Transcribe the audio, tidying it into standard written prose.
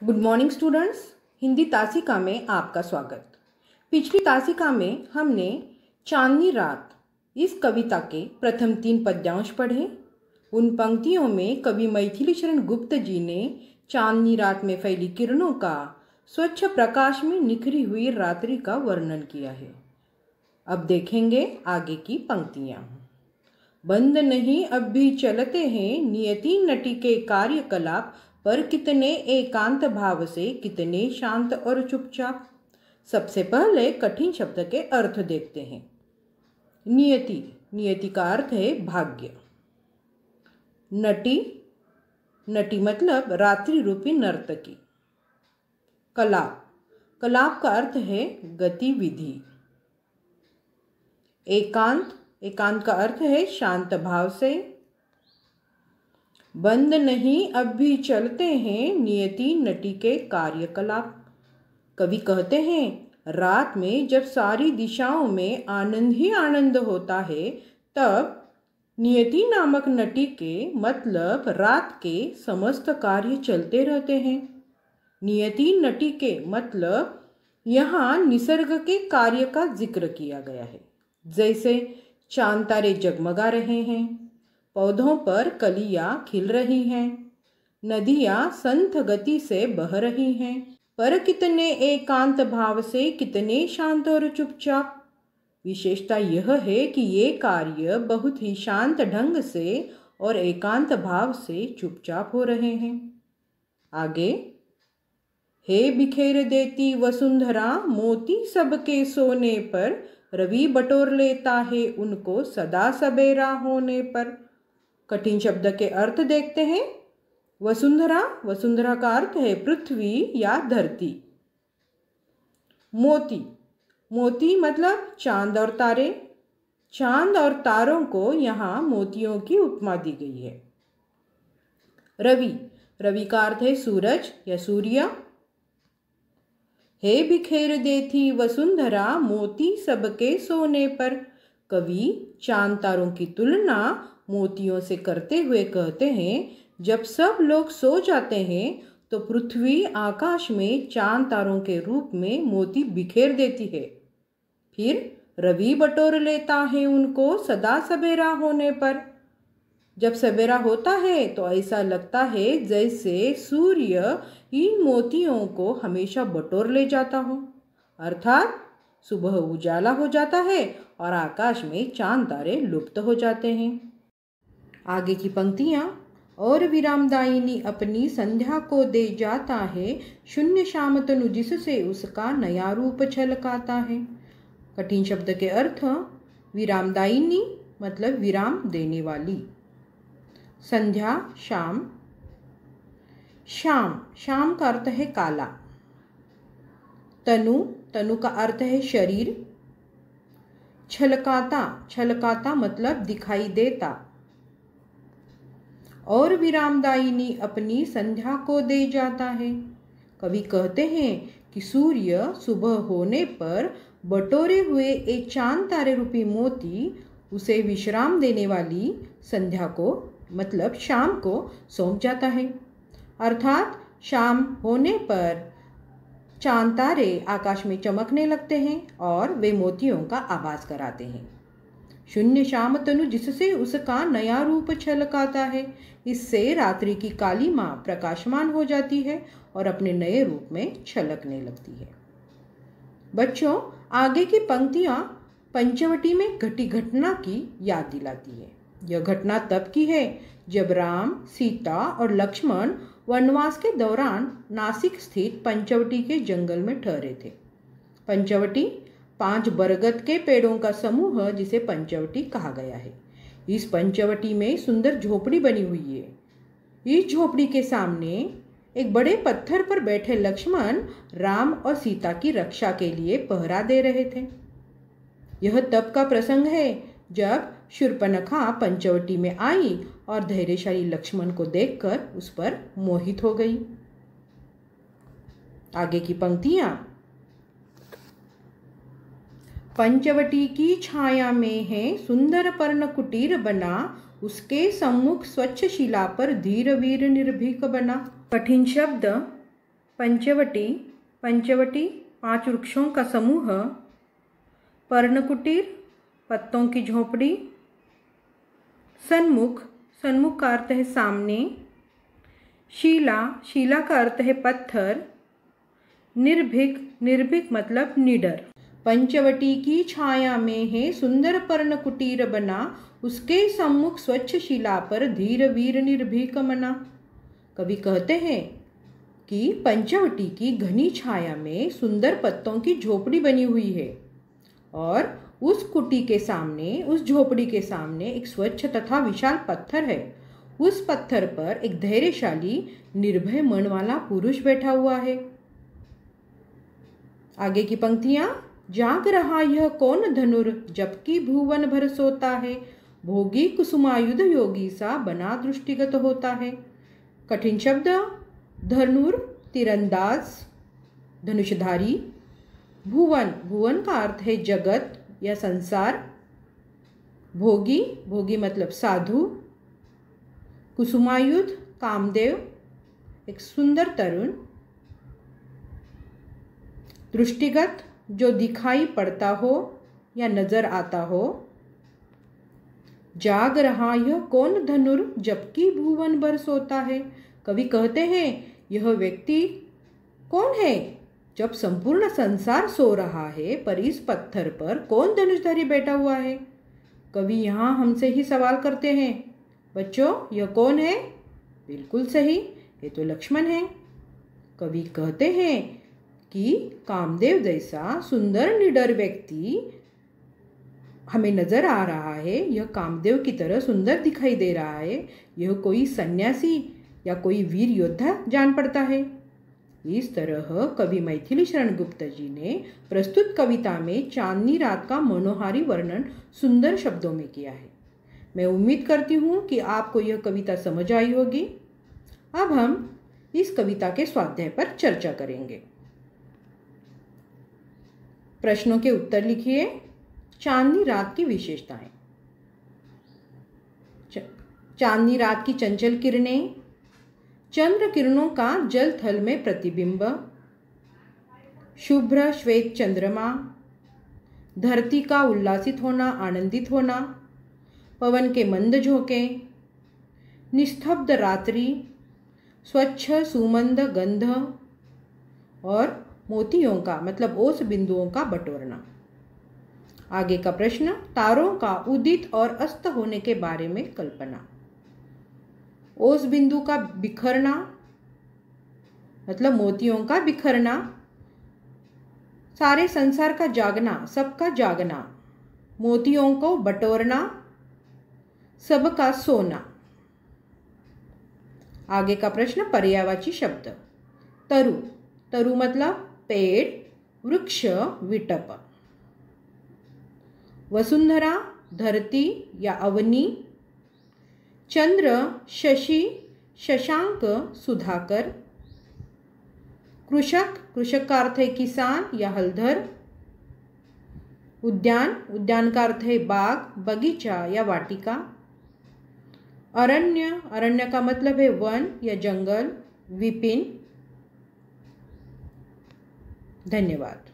Good morning students. Hindi तासिका में आपका स्वागत। पिछली तासिका में हमने चांदनी रात इस कविता के प्रथम 3 पद्यांश पढ़े। उन पंक्तियों में कवि मैथिली शरण गुप्त जी ने चांदनी रात में फैली किरणों का स्वच्छ प्रकाश में निखरी हुई रात्रि का वर्णन किया है। अब देखेंगे आगे की पंक्तियाँ। बंद नहीं अब भी चलते हैं नियति नटी के कार्यकलाप, पर कितने एकांत भाव से, कितने शांत और चुपचाप। सबसे पहले कठिन शब्द के अर्थ देखते हैं। नियति, नियति का अर्थ है भाग्य। नटी, नटी मतलब रात्रि रूपी नर्तकी। कलाप, कलाप का अर्थ है गतिविधि। एकांत, एकांत का अर्थ है शांत भाव से। बंद नहीं अब भी चलते हैं नियति नटी के कार्यकलाप। कवि कहते हैं रात में जब सारी दिशाओं में आनंद ही आनंद होता है, तब नियति नामक नटी के मतलब रात के समस्त कार्य चलते रहते हैं। नियति नटी के मतलब यहाँ निसर्ग के कार्य का जिक्र किया गया है। जैसे चांद तारे जगमगा रहे हैं, पौधों पर कलियां खिल रही हैं, नदियां संथ गति से बह रही हैं, पर कितने एकांत भाव से, कितने शांत और चुपचाप। विशेषता यह है कि ये कार्य बहुत ही शांत ढंग से और एकांत भाव से चुपचाप हो रहे हैं। आगे, हे बिखेर देती वसुंधरा मोती सबके सोने पर, रवि बटोर लेता है उनको सदा सबेरा होने पर। कठिन शब्द के अर्थ देखते हैं। वसुंधरा, वसुंधरा का अर्थ है पृथ्वी या धरती। मोती, मोती मतलब चांद और तारे। चांद और तारों को यहाँ मोतियों की उपमा दी गई है। रवि, रवि का अर्थ है सूरज या सूर्य। हे बिखेर देती वसुंधरा मोती सबके सोने पर। कवि चांद तारों की तुलना मोतियों से करते हुए कहते हैं जब सब लोग सो जाते हैं तो पृथ्वी आकाश में चांद तारों के रूप में मोती बिखेर देती है। फिर रवि बटोर लेता है उनको सदा सवेरा होने पर। जब सवेरा होता है तो ऐसा लगता है जैसे सूर्य इन मोतियों को हमेशा बटोर ले जाता हो, अर्थात सुबह उजाला हो जाता है और आकाश में चांद तारे लुप्त हो जाते हैं। आगे की पंक्तियाँ, और विरामदायिनी अपनी संध्या को दे जाता है, शून्य शाम तनु जिससे उसका नया रूप छलकाता है। कठिन शब्द के अर्थ, विरामदायिनी मतलब विराम देने वाली। संध्या शाम, शाम, शाम का अर्थ है काला। तनु, तनु का अर्थ है शरीर। छलकाता, छलकाता मतलब दिखाई देता। और विरामदायिनी अपनी संध्या को दे जाता है। कवि कहते हैं कि सूर्य सुबह होने पर बटोरे हुए एक चांद तारे रूपी मोती उसे विश्राम देने वाली संध्या को मतलब शाम को सौंप जाता है, अर्थात शाम होने पर चांद तारे आकाश में चमकने लगते हैं और वे मोतियों का आभास कराते हैं। शून्य शाम तनु जिससे उसका नया रूप छलकाता है, इससे रात्रि की काली माँ प्रकाशमान हो जाती है और अपने नए रूप में छलकने लगती है। बच्चों, आगे की पंक्तियाँ पंचवटी में घटी घटना की याद दिलाती है। यह घटना तब की है जब राम, सीता और लक्ष्मण वनवास के दौरान नासिक स्थित पंचवटी के जंगल में ठहरे थे। पंचवटी 5 बरगद के पेड़ों का समूह जिसे पंचवटी कहा गया है। इस पंचवटी में सुंदर झोपड़ी बनी हुई है। इस झोपड़ी के सामने एक बड़े पत्थर पर बैठे लक्ष्मण राम और सीता की रक्षा के लिए पहरा दे रहे थे। यह तब का प्रसंग है जब शूर्पणखा पंचवटी में आई और धैर्यशाली लक्ष्मण को देखकर उस पर मोहित हो गई। आगे की पंक्तियाँ, पंचवटी की छाया में है सुंदर पर्ण कुटीर बना, उसके सम्मुख स्वच्छ शिला पर धीर वीर निर्भीक बना। कठिन शब्द पंचवटी, पंचवटी 5 वृक्षों का समूह। पर्णकुटीर, पत्तों की झोपड़ी। सन्मुख, सन्मुख का अर्थ है सामने। शीला, शीला का अर्थ है पत्थर। निर्भीक, निर्भीक मतलब निडर। पंचवटी की छाया में है सुंदर पर्णकुटीर बना, उसके सम्मुख स्वच्छ शिला पर धीर वीर निर्भीक मना। कवि कहते हैं कि पंचवटी की घनी छाया में सुंदर पत्तों की झोपड़ी बनी हुई है और उस कुटी के सामने, उस झोपड़ी के सामने एक स्वच्छ तथा विशाल पत्थर है। उस पत्थर पर एक धैर्यशाली निर्भय मन वाला पुरुष बैठा हुआ है। आगे की पंक्तियां। जाग रहा यह कौन धनुर, जबकि भुवन भर सोता है, भोगी कुसुमायुध योगी सा बना दृष्टिगत होता है। कठिन शब्द। धनुर तीरंदाज, धनुषधारी। भुवन, भुवन का अर्थ है जगत या संसार। भोगी, भोगी मतलब साधु। कुसुमायुध कामदेव, एक सुंदर तरुण। दृष्टिगत, जो दिखाई पड़ता हो या नजर आता हो। जाग रहा यह कौन धनुर, जबकि भुवन भर सोता है। कवि कहते हैं यह व्यक्ति कौन है, जब संपूर्ण संसार सो रहा है पर इस पत्थर पर कौन धनुषधारी बैठा हुआ है। कवि यहाँ हमसे ही सवाल करते हैं, बच्चों यह कौन है? बिल्कुल सही, ये तो लक्ष्मण है। कवि कहते हैं कि कामदेव जैसा सुंदर निडर व्यक्ति हमें नजर आ रहा है, यह कामदेव की तरह सुंदर दिखाई दे रहा है। यह कोई सन्यासी या कोई वीर योद्धा जान पड़ता है। इस तरह कवि मैथिली शरण गुप्त जी ने प्रस्तुत कविता में चांदनी रात का मनोहारी वर्णन सुंदर शब्दों में किया है। मैं उम्मीद करती हूँ कि आपको यह कविता समझ आई होगी। अब हम इस कविता के स्वाध्याय पर चर्चा करेंगे। प्रश्नों के उत्तर लिखिए। चांदनी रात की विशेषताएं। चांदनी रात की चंचल किरणें, चंद्र किरणों का जल थल में प्रतिबिंब, शुभ्र श्वेत चंद्रमा, धरती का उल्लासित होना, आनंदित होना, पवन के मंद झोंके, निस्तब्ध रात्रि, स्वच्छ सुमंद गंध और मोतियों का मतलब ओस बिंदुओं का बटोरना। आगे का प्रश्न। तारों का उदित और अस्त होने के बारे में कल्पना। ओस बिंदु का बिखरना मतलब मोतियों का बिखरना, सारे संसार का जागना, सबका जागना, मोतियों को बटोरना, सबका सोना। आगे का प्रश्न पर्यायवाची शब्द। तरु, तरु मतलब पेड़, वृक्ष, विटप। वसुंधरा धरती या अवनी। चंद्र शशि, शशांक, सुधाकर। कृषक, कृषक का अर्थ है किसान या हलधर। उद्यान, उद्यान का अर्थ है बाग, बगीचा या वाटिका। अरण्य, अरण्य का मतलब है वन या जंगल। विपिन। धन्यवाद।